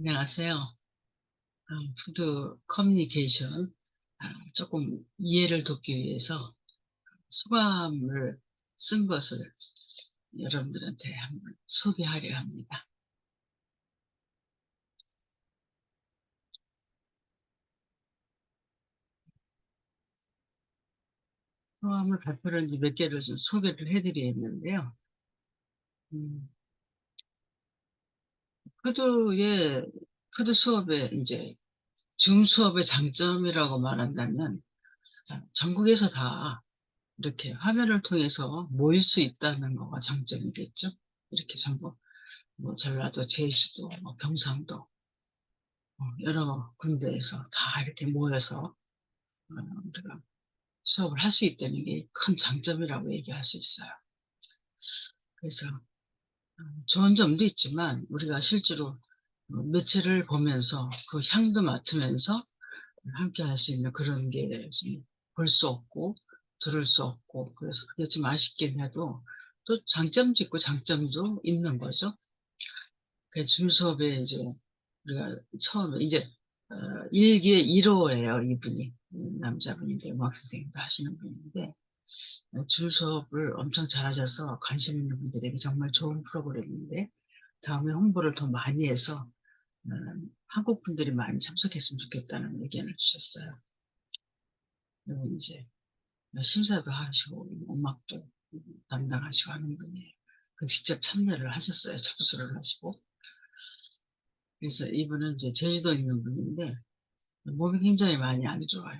안녕하세요. 푸드 커뮤니케이션 조금 이해를 돕기 위해서 소감을 쓴 것을 여러분들한테 한번 소개하려 합니다. 소감을 발표를 이제 몇 개를 좀 소개를 해드리겠는데요. 음, 푸드의 푸드 수업의 이제 줌 수업의 장점이라고 말한다면 전국에서 다 이렇게 화면을 통해서 모일 수 있다는 거가 장점이겠죠. 이렇게 전부 뭐 전라도, 제주도, 뭐 경상도 여러 군데에서 다 이렇게 모여서 우리가 수업을 할 수 있다는 게 큰 장점이라고 얘기할 수 있어요. 그래서 좋은 점도 있지만 우리가 실제로 매체를 보면서 그 향도 맡으면서 함께 할 수 있는 그런 게 볼 수 없고 들을 수 없고, 그래서 그게 좀 아쉽긴 해도 또 장점도 있고 장점도 있는 거죠. 그 줌 수업에 이제 우리가 처음에 이제 1기의 1호예요, 이분이. 남자분인데 음악 선생님도 하시는 분인데 줌 수업을 엄청 잘하셔서 관심 있는 분들에게 정말 좋은 프로그램인데 다음에 홍보를 더 많이 해서 한국 분들이 많이 참석했으면 좋겠다는 의견을 주셨어요. 그리고 이제 심사도 하시고 음악도 담당하시고 하는 분이에요. 그 직접 참여를 하셨어요. 접수를 하시고. 그래서 이분은 이제 제주도에 있는 분인데 몸이 굉장히 많이 안 좋아요.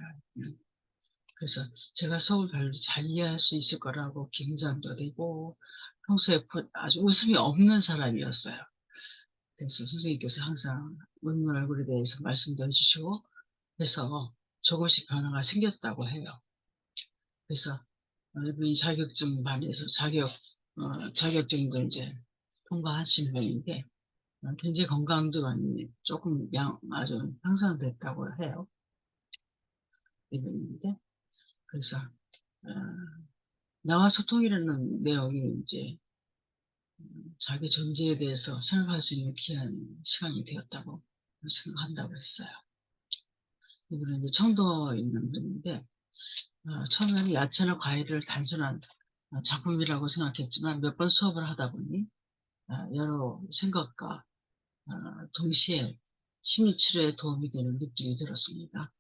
그래서 제가 수업을 별로 잘 이해할 수 있을 거라고 긴장도 되고, 평소에 아주 웃음이 없는 사람이었어요. 그래서 선생님께서 항상 웃는 얼굴에 대해서 말씀도 해주시고 해서 조금씩 변화가 생겼다고 해요. 그래서 이분이 자격증 반에서 자격증도 이제 통과하신 분인데 굉장히 건강도 많이 조금 아주 향상됐다고 해요. 이분인데 그래서 어, 나와 소통이라는 내용이 이제 자기 존재에 대해서 생각할 수 있는 귀한 시간이 되었다고 생각한다고 했어요. 이분은 이제 청도에 있는 분인데 처음에는 야채나 과일을 단순한 작품이라고 생각했지만 몇 번 수업을 하다 보니 여러 생각과 동시에 심리 치료에 도움이 되는 느낌이 들었습니다.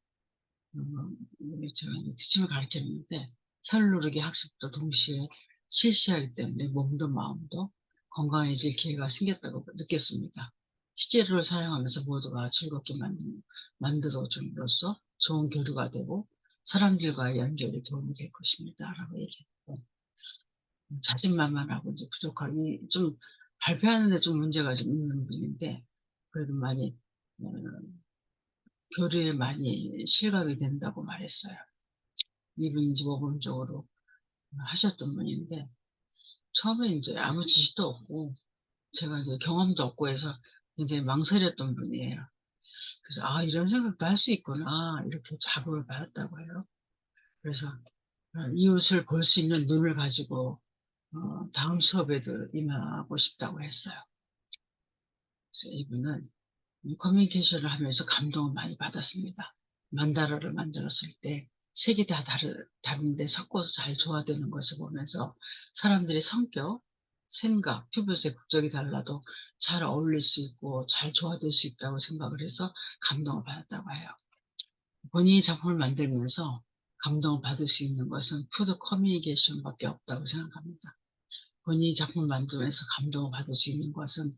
제가 이제 티침을 가르쳤는데 혈누르기 학습도 동시에 실시하기 때문에 몸도 마음도 건강해질 기회가 생겼다고 느꼈습니다. 시제를 사용하면서 모두가 즐겁게 만들어 줌으로써 좋은 교류가 되고 사람들과의 연결에 도움이 될 것입니다. 라고 얘기했고, 자신만만하고 이제 부족하니 좀 발표하는 데 좀 문제가 좀 있는 분인데 그래도 많이 어, 교류에 많이 실감이 된다고 말했어요. 이분이 이제 모범적으로 하셨던 분인데 처음에 이제 아무 지식도 없고 제가 이제 경험도 없고 해서 굉장히 망설였던 분이에요. 그래서 이런 생각도 할 수 있구나 이렇게 자극을 받았다고 해요. 그래서 이웃을 볼 수 있는 눈을 가지고 다음 수업에도 임하고 싶다고 했어요. 그래서 이분은 커뮤니케이션을 하면서 감동을 많이 받았습니다. 만다라를 만들었을 때 색이 다 다른데 섞어서 잘 조화되는 것을 보면서 사람들의 성격, 생각, 피부색, 국적이 달라도 잘 어울릴 수 있고 잘 조화될 수 있다고 생각을 해서 감동을 받았다고 해요. 본인이 작품을 만들면서 감동을 받을 수 있는 것은 푸드 커뮤니케이션밖에 없다고 생각합니다. 본인이 작품을 만들면서 감동을 받을 수 있는 것은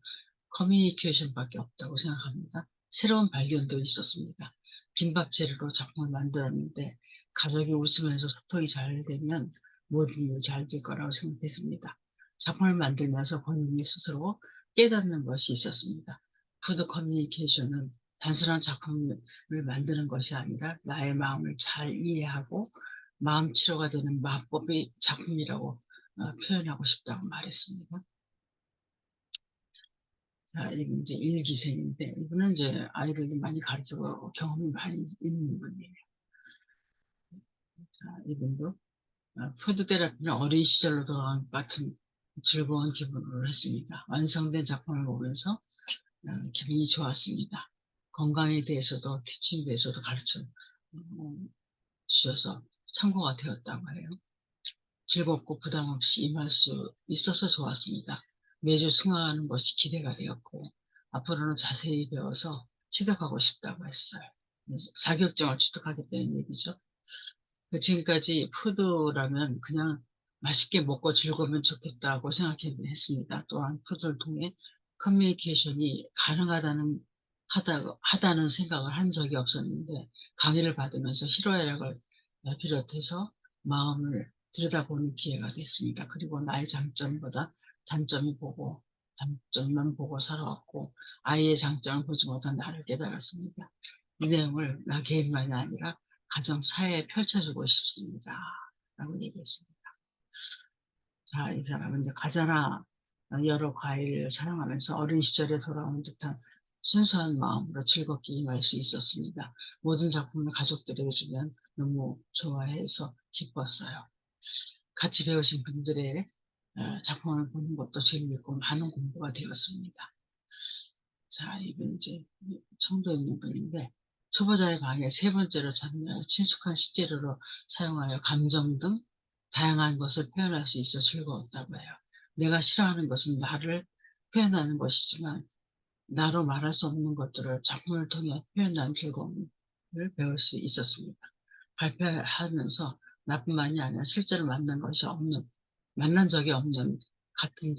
커뮤니케이션밖에 없다고 생각합니다. 새로운 발견도 있었습니다. 김밥 재료로 작품을 만들었는데 가족이 웃으면서 소통이 잘 되면 모든 일이 잘 될 거라고 생각했습니다. 작품을 만들면서 본인이 스스로 깨닫는 것이 있었습니다. 푸드 커뮤니케이션은 단순한 작품을 만드는 것이 아니라 나의 마음을 잘 이해하고 마음 치료가 되는 마법의 작품이라고 표현하고 싶다고 말했습니다. 자, 이분 이제 일기생인데, 이분은 이제 아이들도 많이 가르치고 경험이 많이 있는 분이에요. 자, 이분도 푸드 테라피는 어린 시절로 돌아간 것 같은 즐거운 기분으로 했습니다. 완성된 작품을 보면서 기분이 좋았습니다. 건강에 대해서도 티칭에 대해서도 가르쳐 주셔서 참고가 되었다고 해요. 즐겁고 부담 없이 임할 수 있어서 좋았습니다. 매주 승화하는 것이 기대가 되었고 앞으로는 자세히 배워서 취득하고 싶다고 했어요. 그래서 자격증을 취득하겠다는 얘기죠. 지금까지 푸드라면 그냥 맛있게 먹고 즐거우면 좋겠다고 생각했습니다. 또한 푸드를 통해 커뮤니케이션이 가능하다는 하다는 생각을 한 적이 없었는데 강의를 받으면서 희로애락을 비롯해서 마음을 들여다보는 기회가 됐습니다. 그리고 나의 장점보다 단점만 보고 살아왔고 아이의 장점을 보지 못한 나를 깨달았습니다. 이 내용을 나 개인만이 아니라 가정 사회에 펼쳐주고 싶습니다. 라고 얘기했습니다. 자, 이 사람은 이제 과자나 여러 과일을 사용하면서 어린 시절에 돌아온 듯한 순수한 마음으로 즐겁게 임할 수 있었습니다. 모든 작품을 가족들에게 주면 너무 좋아해서 기뻤어요. 같이 배우신 분들의 작품을 보는 것도 재미있고 많은 공부가 되었습니다. 자, 이분 이제 청도에 있는 분인데 초보자의 방에 세 번째로 참여하여 친숙한 식재료로 사용하여 감정 등 다양한 것을 표현할 수 있어 즐거웠다고 해요. 내가 싫어하는 것은 나를 표현하는 것이지만 나로 말할 수 없는 것들을 작품을 통해 표현하는 즐거움을 배울 수 있었습니다. 발표하면서 나뿐만이 아니라 실제로 만난 적이 없는 같은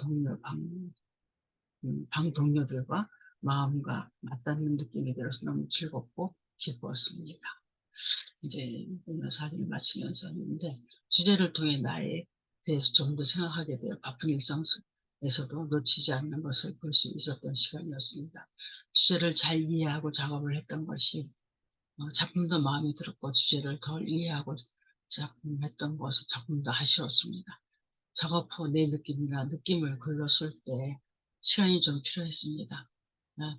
방 동료들과 마음과 맞닿는 느낌이 들어서 너무 즐겁고 기뻤습니다. 이제 오늘 사진을 마치면서 하는데 주제를 통해 나에 대해서 좀 더 생각하게 되어 바쁜 일상에서도 놓치지 않는 것을 볼 수 있었던 시간이었습니다. 주제를 잘 이해하고 작업을 했던 것이 작품도 마음에 들었고 주제를 덜 이해하고 작품했던 것은 작품도 아쉬웠습니다. 작업 후 내 느낌을 글로 쓸 때 시간이 좀 필요했습니다.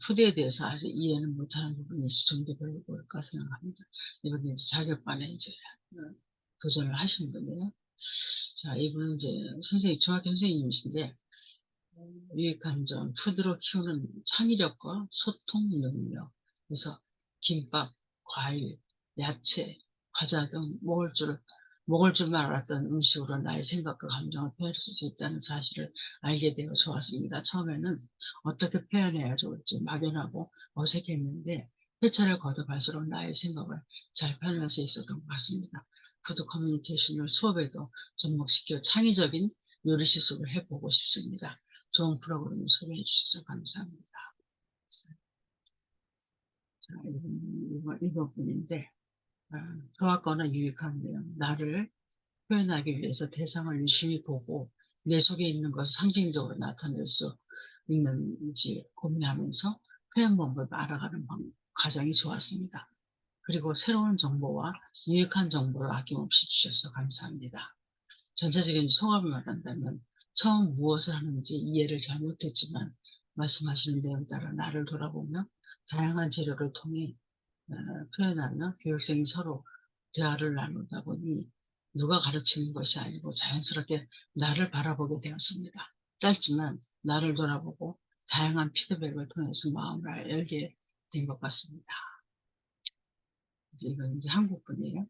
푸드에 대해서 아직 이해는 못하는 부분이 있어 좀 더 배워볼까 생각합니다. 이번에 이제 자격반에 이제 도전을 하신 분이에요. 자, 이분은 이제 중학교 선생님이신데 유익한 점, 푸드로 키우는 창의력과 소통 능력. 그래서 김밥, 과일, 야채, 과자 등 먹을 줄만 알았던 음식으로 나의 생각과 감정을 표현할 수 있다는 사실을 알게 되어 좋았습니다. 처음에는 어떻게 표현해야 좋을지 막연하고 어색했는데 회차를 거듭할수록 나의 생각을 잘 표현할 수 있었던 것 같습니다. 푸드 커뮤니케이션을 수업에도 접목시켜 창의적인 요리 실습을 해보고 싶습니다. 좋은 프로그램을 소개해 주셔서 감사합니다. 자, 이번 분인데, 좋았거나 유익한 내용, 나를 표현하기 위해서 대상을 유심히 보고 내 속에 있는 것을 상징적으로 나타낼 수 있는지 고민하면서 표현 방법을 알아가는 과정이 좋았습니다. 그리고 새로운 정보와 유익한 정보를 아낌없이 주셔서 감사합니다. 전체적인 소감을 말한다면 처음 무엇을 하는지 이해를 잘못했지만 말씀하시는 내용 따라 나를 돌아보며 다양한 재료를 통해 표현하며 교육생이 서로 대화를 나누다 보니 누가 가르치는 것이 아니고 자연스럽게 나를 바라보게 되었습니다. 짧지만 나를 돌아보고 다양한 피드백을 통해서 마음을 열게 된 것 같습니다. 이건 이제 한국 분이에요.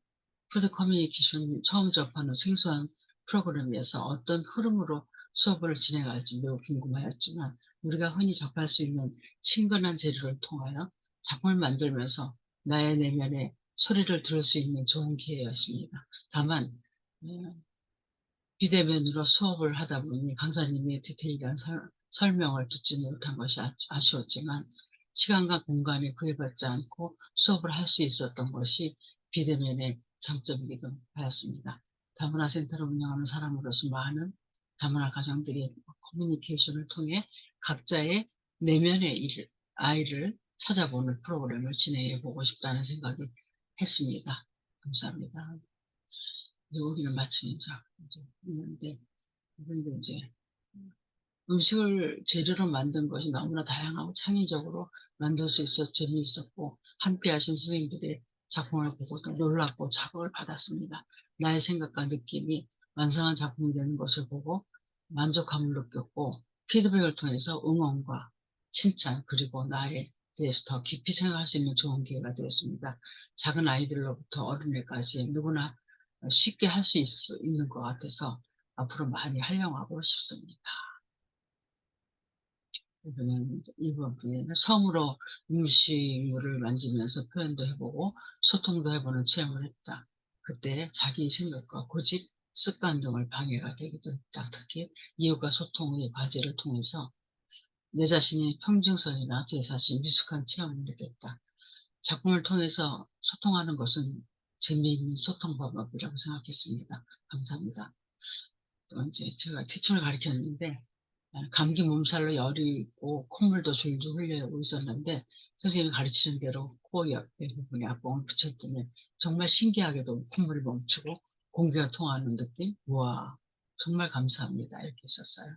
푸드 커뮤니케이션 처음 접하는 생소한 프로그램에서 어떤 흐름으로 수업을 진행할지 매우 궁금하였지만 우리가 흔히 접할 수 있는 친근한 재료를 통하여 작품을 만들면서 나의 내면의 소리를 들을 수 있는 좋은 기회였습니다. 다만 비대면으로 수업을 하다 보니 강사님의 디테일한 설명을 듣지 못한 것이 아쉬웠지만 시간과 공간에 구애받지 않고 수업을 할 수 있었던 것이 비대면의 장점이기도 하였습니다. 다문화 센터를 운영하는 사람으로서 많은 다문화 가정들이 커뮤니케이션을 통해 각자의 내면의 아이를 찾아보는 프로그램을 진행해 보고 싶다는 생각이 했습니다. 감사합니다. 여기를 마치면서 이제 있는데 이분도 이제 음식을 재료로 만든 것이 너무나 다양하고 창의적으로 만들 수 있어 재미있었고 함께 하신 선생님들의 작품을 보고 또 놀랍고 자극을 받았습니다. 나의 생각과 느낌이 완성한 작품이 되는 것을 보고 만족감을 느꼈고 피드백을 통해서 응원과 칭찬 그리고 나에 대해서 더 깊이 생각할 수 있는 좋은 기회가 되었습니다. 작은 아이들로부터 어른애까지 누구나 쉽게 할 수 있는 것 같아서 앞으로 많이 활용하고 싶습니다. 이번 분야는 처음으로 음식물을 만지면서 표현도 해보고 소통도 해보는 체험을 했다. 그때 자기 생각과 고집, 습관 등을 방해가 되기도 했다. 특히 이웃과 소통의 과제를 통해서 내 자신이 평증선이나 제 자신 미숙한 체험을 느꼈다. 작품을 통해서 소통하는 것은 재미있는 소통 방법이라고 생각했습니다. 감사합니다. 또 이제 제가 티청을 가르쳤는데 감기 몸살로 열이 있고 콧물도 줄줄 흘려오고 있었는데 선생님이 가르치는 대로 코 옆에 부분에 앞봉을 붙였더니 정말 신기하게도 콧물이 멈추고 공기가 통하는 느낌? 우와, 정말 감사합니다. 이렇게 했었어요.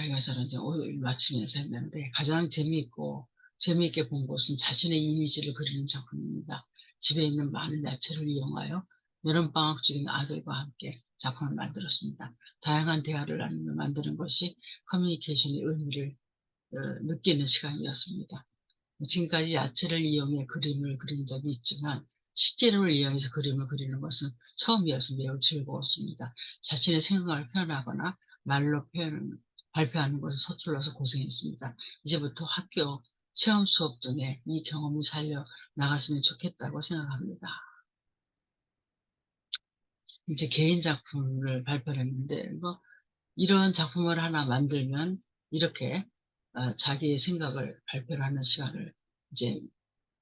이것을 이제 오늘 마치면서 했는데 가장 재미있게 본 것은 자신의 이미지를 그리는 작품입니다. 집에 있는 많은 야채를 이용하여 여름방학 중인 아들과 함께 작품을 만들었습니다. 다양한 대화를 나누며 만드는 것이 커뮤니케이션의 의미를 느끼는 시간이었습니다. 지금까지 야채를 이용해 그림을 그린 적이 있지만 식재료를 이용해서 그림을 그리는 것은 처음이어서 매우 즐거웠습니다. 자신의 생각을 표현하거나 말로 발표하는 것을 서툴러서 고생했습니다. 이제부터 학교, 체험 수업 등에 이 경험을 살려 나갔으면 좋겠다고 생각합니다. 이제 개인 작품을 발표를 했는데 이런 작품을 하나 만들면 이렇게 자기의 생각을 발표를 하는 시간을 이제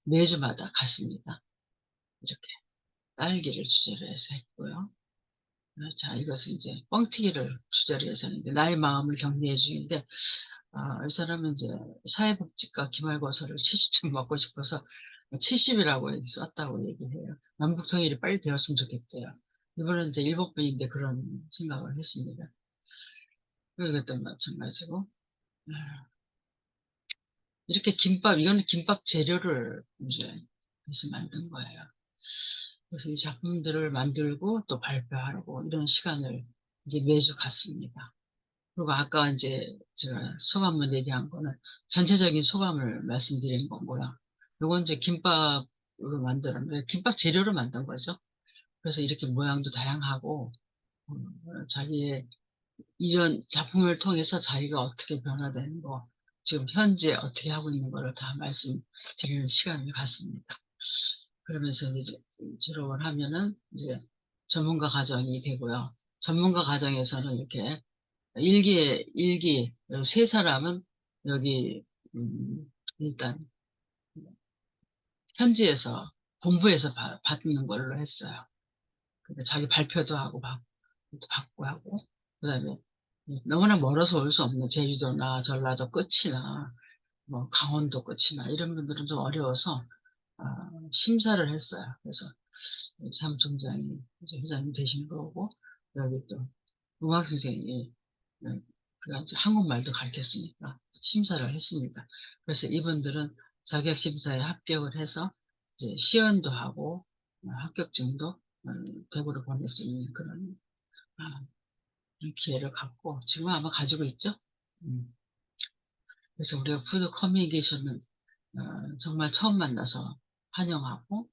매주마다 갖습니다. 이렇게 딸기를 주제로 해서 했고요. 자, 이것은 이제 뻥튀기를 주제로 해서 했는데 나의 마음을 격려해 주는데 이 사람은 이제 사회복지과 기말고사를 70점 먹고 싶어서 70이라고 썼다고 얘기해요. 남북 통일이 빨리 되었으면 좋겠대요. 이번은 이제 일본분인데 그런 생각을 했습니다. 이것도 마찬가지고 이렇게 이거는 김밥 재료를 이제 해서 만든 거예요. 그래서 이 작품들을 만들고 또 발표하고 이런 시간을 이제 매주 갖습니다. 그리고 아까 이제 제가 소감을 얘기한 거는 전체적인 소감을 말씀드린 거고요. 요건 이제 김밥으로 만들었는데 김밥 재료로 만든 거죠. 그래서 이렇게 모양도 다양하고 자기의 이런 작품을 통해서 자기가 어떻게 변화되는 거, 지금 현재 어떻게 하고 있는 거를 다 말씀드리는 시간을 갖습니다. 그러면서 이제 졸업을 하면은 이제 전문가 과정이 되고요. 전문가 과정에서는 이렇게 일기 세 사람은 여기 일단 현지에서 본부에서 받는 걸로 했어요. 그러니까 자기 발표도 하고 받고 하고 그다음에 너무나 멀어서 올 수 없는 제주도나 전라도 끝이나 뭐 강원도 끝이나 이런 분들은 좀 어려워서 심사를 했어요. 그래서 사무총장이 이제 회장님 되신 거고 여기 또 음악 선생님이 그래가 한국말도 가르쳤으니까 심사를 했습니다. 그래서 이분들은 자격 심사에 합격을 해서 이제 시연도 하고 합격증도 대구로 보낼 수 있는 그런 기회를 갖고 지금 아마 가지고 있죠. 음. 그래서 우리가 푸드 커뮤니케이션은 정말 처음 만나서 환영하고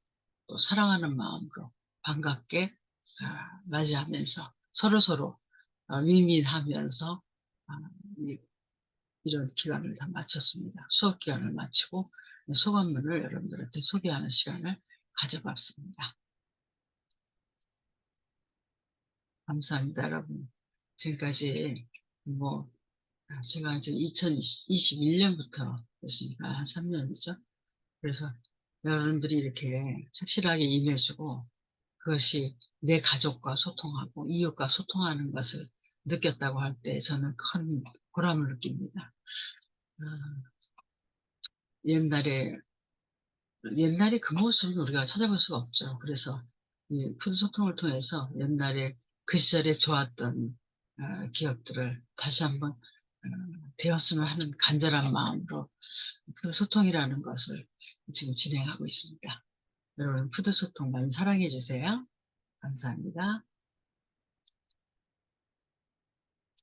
또 사랑하는 마음으로 반갑게 맞이하면서 서로서로 윈윈하면서 아, 이런 기간을 다 마쳤습니다. 수업 기간을 마치고 소감문을 여러분들한테 소개하는 시간을 가져봤습니다. 감사합니다, 여러분. 지금까지 뭐 제가 이제 2021년부터 됐으니까 한 3년이죠. 그래서 여러분들이 이렇게 착실하게 임해주고 그것이 내 가족과 소통하고 이웃과 소통하는 것을 느꼈다고 할 때 저는 큰 보람을 느낍니다. 어, 옛날에 옛날에 그 모습을 우리가 찾아볼 수가 없죠. 그래서 이 푸드 소통을 통해서 옛날에 그 시절에 좋았던 기억들을 다시 한번 되었으면 하는 간절한 마음으로 푸드 소통이라는 것을 지금 진행하고 있습니다. 여러분 푸드 소통 많이 사랑해 주세요. 감사합니다.